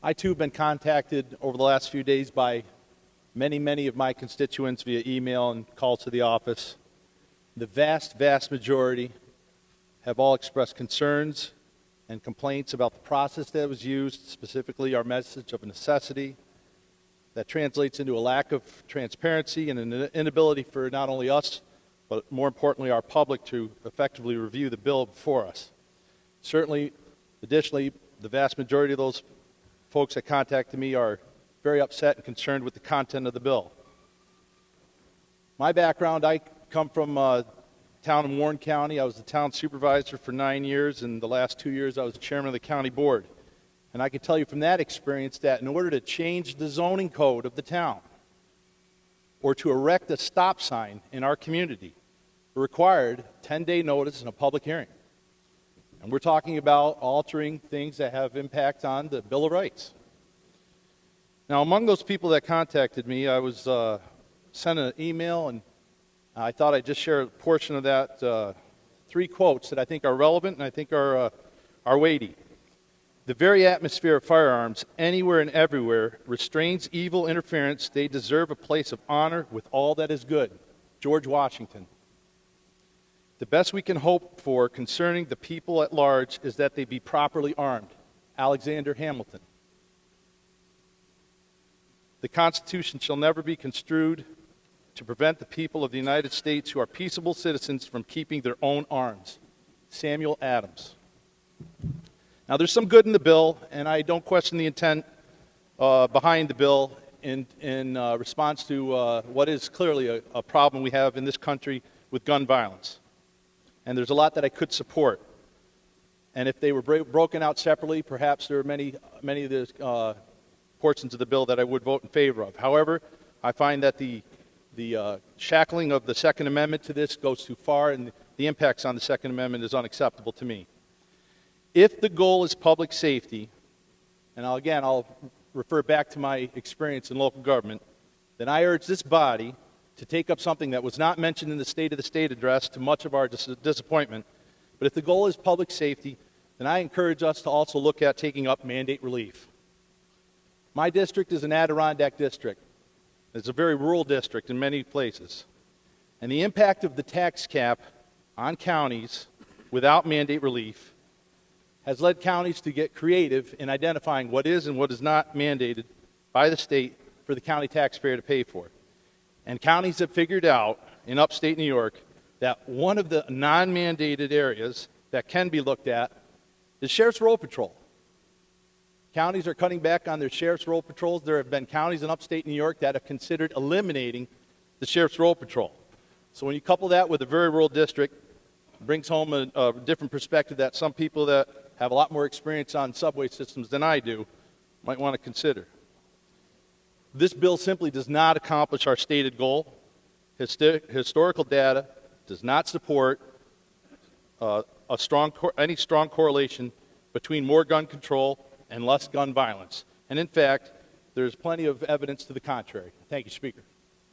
I too have been contacted over the last few days by many of my constituents via email and calls to the office. The vast majority have all expressed concerns and complaints about the process that was used, specifically our message of necessity. That translates into a lack of transparency and an inability for not only us, but more importantly our public to effectively review the bill before us. Certainly, additionally, the vast majority of those folks that contacted me are very upset and concerned with the content of the bill. My background, I come from a town in Warren County. I was the town supervisor for 9 years, and the last 2 years I was chairman of the county board. And I can tell you from that experience that in order to change the zoning code of the town or to erect a stop sign in our community, it required 10-day notice and a public hearing. And we're talking about altering things that have impact on the Bill of Rights. Now, among those people that contacted me, I was sent an email, and I thought I'd just share a portion of that, 3 quotes that I think are relevant and I think are weighty. The very atmosphere of firearms, anywhere and everywhere, restrains evil interference. They deserve a place of honor with all that is good. George Washington. The best we can hope for concerning the people at large is that they be properly armed. Alexander Hamilton. The Constitution shall never be construed to prevent the people of the United States who are peaceable citizens from keeping their own arms. Samuel Adams. Now, there's some good in the bill, and I don't question the intent behind the bill in response to what is clearly a problem we have in this country with gun violence. And there's a lot that I could support. And if they were broken out separately, perhaps there are many of the portions of the bill that I would vote in favor of. However, I find that the shackling of the Second Amendment to this goes too far, and the impacts on the Second Amendment is unacceptable to me. If the goal is public safety, and I'll refer back to my experience in local government, then I urge this body to take up something that was not mentioned in the State of the State address, to much of our disappointment. But if the goal is public safety, then I encourage us to also look at taking up mandate relief. My district is an Adirondack district. It's a very rural district in many places. And the impact of the tax cap on counties without mandate relief has led counties to get creative in identifying what is and what is not mandated by the state for the county taxpayer to pay for. And counties have figured out in upstate New York that one of the non-mandated areas that can be looked at is Sheriff's Road Patrol. Counties are cutting back on their Sheriff's Road Patrols. There have been counties in upstate New York that have considered eliminating the Sheriff's Road Patrol. So when you couple that with a very rural district, it brings home a different perspective that some people that have a lot more experience on subway systems than I do might want to consider. This bill simply does not accomplish our stated goal. Historical data does not support any strong correlation between more gun control and less gun violence. And in fact, there's plenty of evidence to the contrary. Thank you, Speaker.